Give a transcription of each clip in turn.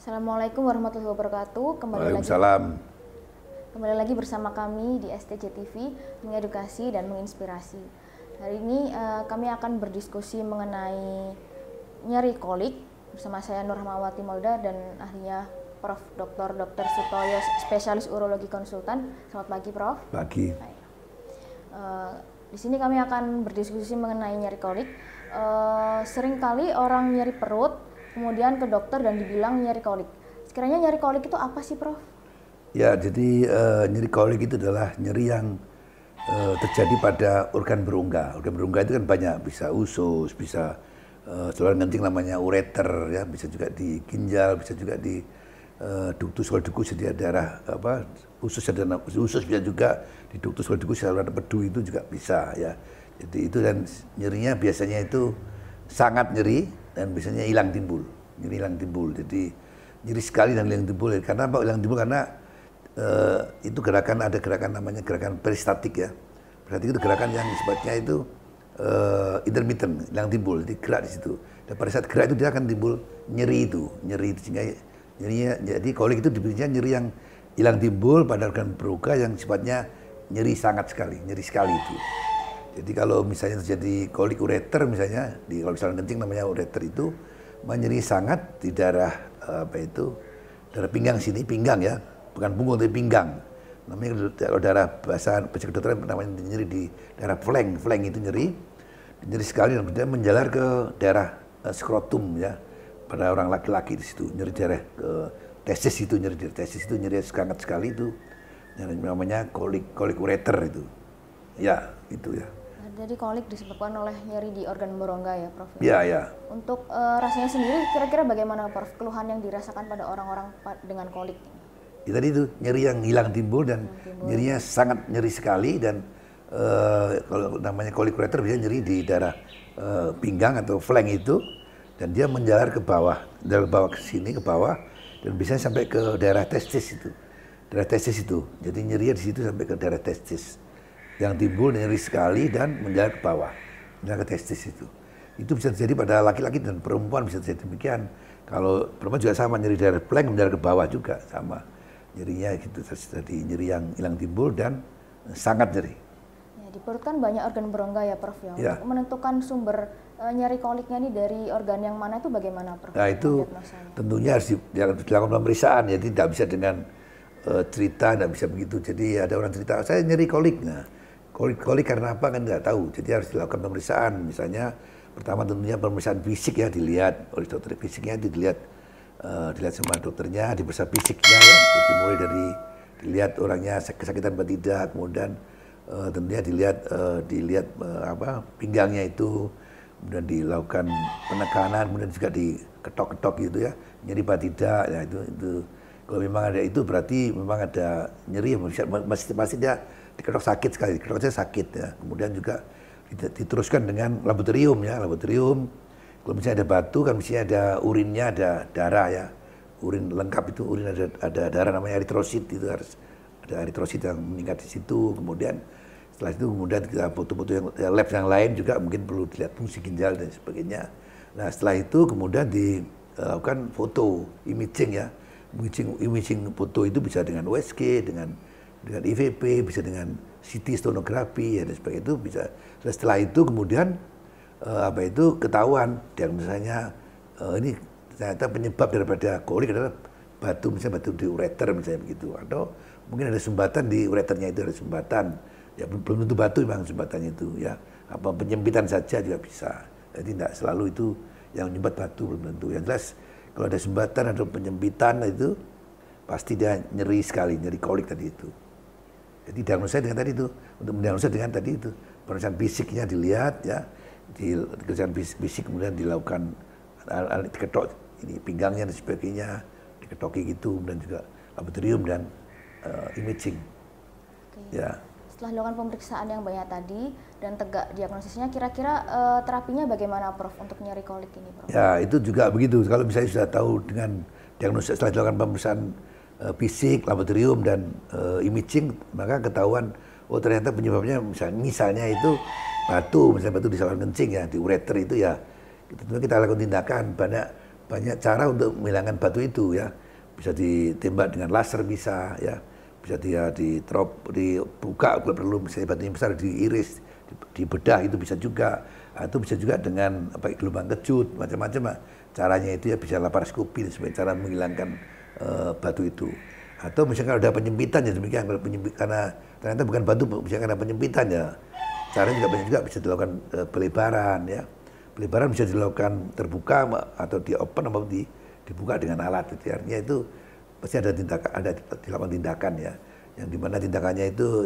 Assalamualaikum warahmatullahi wabarakatuh. Waalaikumsalam. Kembali lagi bersama kami di STJ TV, mengedukasi dan menginspirasi. Hari ini kami akan berdiskusi mengenai nyeri kolik bersama saya Nur Rahmawati Molda dan ahlinya Prof. Dr. Sutoyo, spesialis urologi konsultan. Selamat pagi, Prof. Pagi. Di sini kami akan berdiskusi mengenai nyeri kolik. Seringkali orang nyeri perut kemudian ke dokter dan dibilang nyeri kolik. Sekiranya nyeri kolik itu apa sih, Prof? Ya, jadi nyeri kolik itu adalah nyeri yang terjadi pada organ berungga. Organ berungga itu kan banyak, bisa usus, bisa saluran kencing namanya ureter, ya, bisa juga di ginjal, bisa juga di ductus coedochus, jadi daerah usus, ada usus, bisa juga di ductus coedochus, saluran empedu itu juga bisa, ya. Jadi itu, dan nyerinya biasanya itu sangat nyeri dan biasanya hilang timbul, nyeri hilang timbul. Jadi nyeri sekali dan hilang timbul. Karena apa hilang timbul? Karena itu ada gerakan namanya gerakan peristatik, ya. Peristatik itu gerakan yang sifatnya itu intermittent, hilang timbul, jadi gerak di situ. Dan pada saat gerak itu dia akan timbul nyeri itu sehingga nyerinya, jadi kolik itu dibiasanya nyeri yang hilang timbul pada organ berungga yang sifatnya nyeri sangat sekali, nyeri sekali itu. Jadi kalau misalnya terjadi kolik ureter misalnya, kalau saluran kencing namanya ureter itu, nyeri sangat di daerah daerah pinggang sini, pinggang, ya, bukan punggung tapi pinggang. Namanya kalau daerah bahasa kedokteran namanya nyeri di daerah flank itu nyeri sekali dan kemudian menjalar ke daerah skrotum, ya, pada orang laki-laki di situ, nyeri daerah ke testis itu, nyeri sangat sekali itu, namanya kolik ureter itu, ya, itu, ya. Jadi kolik disebabkan oleh nyeri di organ berongga, ya, Prof? Ya, ya. Untuk rasanya sendiri, kira-kira bagaimana, Prof? Keluhan yang dirasakan pada orang-orang dengan kolik? Ya, tadi itu nyeri yang hilang timbul dan nyerinya sangat nyeri sekali, dan kalau namanya kolik ureter biasanya nyeri di daerah pinggang atau flank itu, dan dia menjalar ke bawah, dari bawah ke sini ke bawah, dan biasanya sampai ke daerah testis itu, Jadi nyerinya di situ sampai ke daerah testis. Yang timbul nyeri sekali dan menjalar ke bawah, menjalar ke testis itu. Itu bisa terjadi pada laki-laki dan perempuan, bisa terjadi demikian. Kalau perempuan juga sama, nyeri daerah flank menjalar ke bawah juga sama. Nyerinya gitu, terjadi nyeri yang hilang timbul dan sangat nyeri. Ya, di perut kan banyak organ berongga, ya, Prof, ya. Ya. Untuk menentukan sumber nyeri koliknya ini dari organ yang mana itu bagaimana, Prof? Nah, itu tentunya harus dilakukan pemeriksaan, ya, tidak bisa dengan cerita, tidak bisa begitu. Jadi ada orang cerita, saya nyeri kolik. Nah, kolik karena apa kan nggak tahu. Jadi harus dilakukan pemeriksaan. Misalnya pertama tentunya pemeriksaan fisik, ya, dilihat oleh dokter fisiknya, dilihat sama dokternya, diperiksa fisiknya, ya. Jadi mulai dari dilihat orangnya kesakitan apa tidak, kemudian tentunya dilihat pinggangnya itu, kemudian dilakukan penekanan, kemudian juga diketok-ketok gitu, ya, nyeri apa tidak, ya, itu kalau memang ada itu berarti memang ada nyeri, masih dia diketok sakit sekali, diketoknya sakit, ya. Kemudian juga diteruskan dengan laboratorium, ya, kalau misalnya ada batu kan misalnya ada urinnya, ada darah, ya, urin lengkap itu, urin ada darah namanya eritrosit, itu harus ada eritrosit yang meningkat di situ. Kemudian setelah itu kemudian kita foto-foto yang lab yang lain juga mungkin perlu dilihat fungsi ginjal dan sebagainya. Nah, setelah itu kemudian dilakukan foto imaging, ya, imaging foto itu bisa dengan USG, dengan IVP, bisa dengan CT sonografi, ya, dan sebagainya, itu bisa. Setelah itu kemudian ketahuan diagnosanya ini ternyata penyebab daripada kolik adalah batu, misalnya batu di ureter misalnya begitu, atau mungkin ada sumbatan di ureternya itu, ada sumbatan, ya, belum tentu batu memang sumbatannya itu, ya, apa penyempitan saja juga bisa. Jadi tidak selalu itu yang menyumbat batu, belum tentu. Yang jelas kalau ada sumbatan atau penyempitan itu pasti dia nyeri sekali, nyeri kolik tadi itu. Jadi diagnosa dengan tadi itu, untuk mendiagnosa dengan tadi itu, pemeriksaan fisiknya dilihat, ya, dikerjakan fisik, kemudian dilakukan diketok ini pinggangnya dan sebagainya, diketoki gitu, dan juga laboratorium dan imaging. Oke. Ya. Setelah dilakukan pemeriksaan yang banyak tadi dan tegak diagnosisnya, kira-kira terapinya bagaimana, Prof, untuk nyeri kolik ini, Prof? Ya, itu juga begitu. Kalau misalnya sudah tahu dengan diagnosis setelah dilakukan pemeriksaan fisik, laboratorium dan imaging, maka ketahuan ternyata penyebabnya misalnya itu misalnya batu di saluran kencing, ya, di ureter itu, ya, kita lakukan tindakan. banyak cara untuk menghilangkan batu itu ya. Bisa ditembak dengan laser bisa ya. Bisa dia dibuka kalau perlu, misalnya batunya besar diiris, dibedah itu bisa juga. Atau bisa juga dengan pakai gelombang kejut, macam-macam. Caranya itu ya bisa laparoskopi sebagai cara menghilangkan batu itu. Atau misalnya kalau ada penyempitan ya demikian, kalau karena ternyata bukan batu, misalnya karena penyempitan ya. Caranya juga banyak juga, bisa dilakukan pelebaran ya. Pelebaran bisa dilakukan terbuka atau di open atau dibuka dengan alat gitu. Artinya itu pasti ada dilakukan tindakan ya. Yang dimana tindakannya itu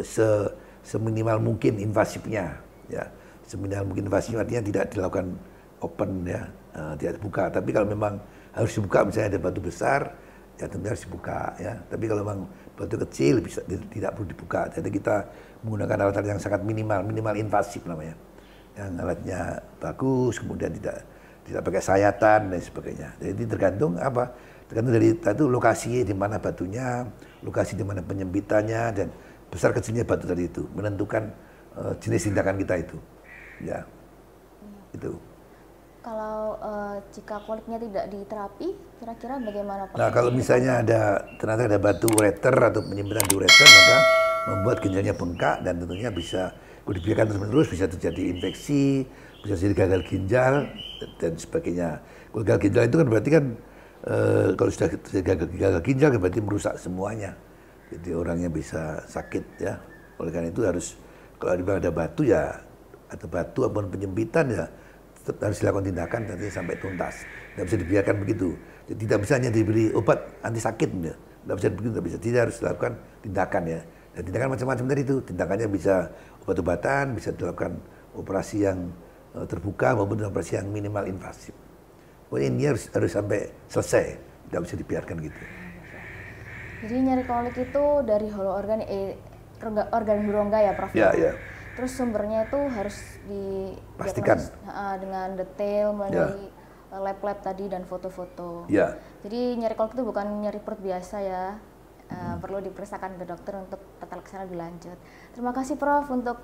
seminimal mungkin invasifnya ya. Seminimal mungkin invasifnya artinya tidak dilakukan open ya, tidak dibuka. Tapi kalau memang harus dibuka, misalnya ada batu besar, ya tentu harus dibuka ya. Tapi kalau memang batu kecil tidak perlu dibuka. Jadi kita menggunakan alat yang sangat minimal invasif namanya. Yang alatnya bagus, kemudian tidak pakai sayatan dan sebagainya. Jadi tergantung apa? Tergantung dari itu lokasi di mana batunya, lokasi di mana penyempitannya, dan besar kecilnya batu tadi itu menentukan jenis tindakan kita itu. Ya, itu. Kalau jika koliknya tidak diterapi, kira-kira bagaimana Pak? Nah, kalau misalnya ternyata ada batu ureter atau penyempitan di ureter, maka membuat ginjalnya bengkak dan tentunya bisa, kalau dibiarkan terus-menerus bisa terjadi infeksi, bisa jadi gagal ginjal dan sebagainya. Kalau gagal ginjal itu kan berarti kan kalau sudah gagal ginjal berarti merusak semuanya. Jadi orangnya bisa sakit ya. Oleh karena itu kalau ada batu ya, atau batu ataupun penyempitan ya, tetap harus dilakukan tindakan nanti sampai tuntas. Tidak bisa dibiarkan begitu. Jadi tidak bisa hanya diberi obat anti sakit, ya. Tidak bisa begitu, tidak bisa. Tidak harus dilakukan tindakan ya. Dan tindakan macam-macam tadi itu. Tindakannya bisa obat-obatan, bisa dilakukan operasi yang terbuka maupun operasi yang minimal invasif. Pokoknya ini harus sampai selesai. Tidak bisa dibiarkan gitu. Jadi nyeri kolik itu dari hulu organ berongga ya Prof? Ya, ya. Terus sumbernya itu harus pastikan dengan detail melalui lab-lab tadi dan foto-foto. Ya. Jadi nyeri kolik itu bukan nyeri perut biasa ya. Perlu diperiksakan ke dokter untuk tata laksana lebih lanjut. Terima kasih Prof untuk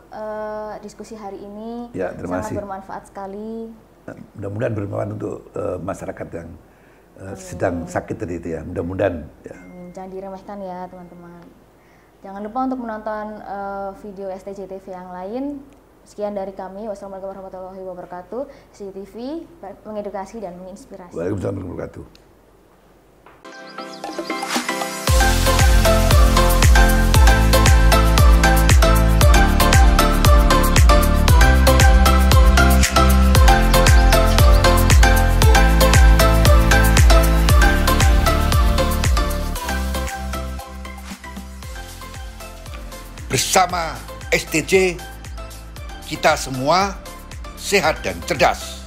diskusi hari ini. Ya, terima kasih. Sangat bermanfaat sekali. Mudah-mudahan bermanfaat untuk masyarakat yang sedang sakit tadi itu ya. Mudah-mudahan. Ya. Jangan diremehkan ya teman-teman. Jangan lupa untuk menonton video STJ TV yang lain. Sekian dari kami. Wassalamualaikum warahmatullahi wabarakatuh. STJ TV mengedukasi dan menginspirasi. Waalaikumsalam warahmatullahi wabarakatuh. Bersama STJ, kita semua sehat dan cerdas.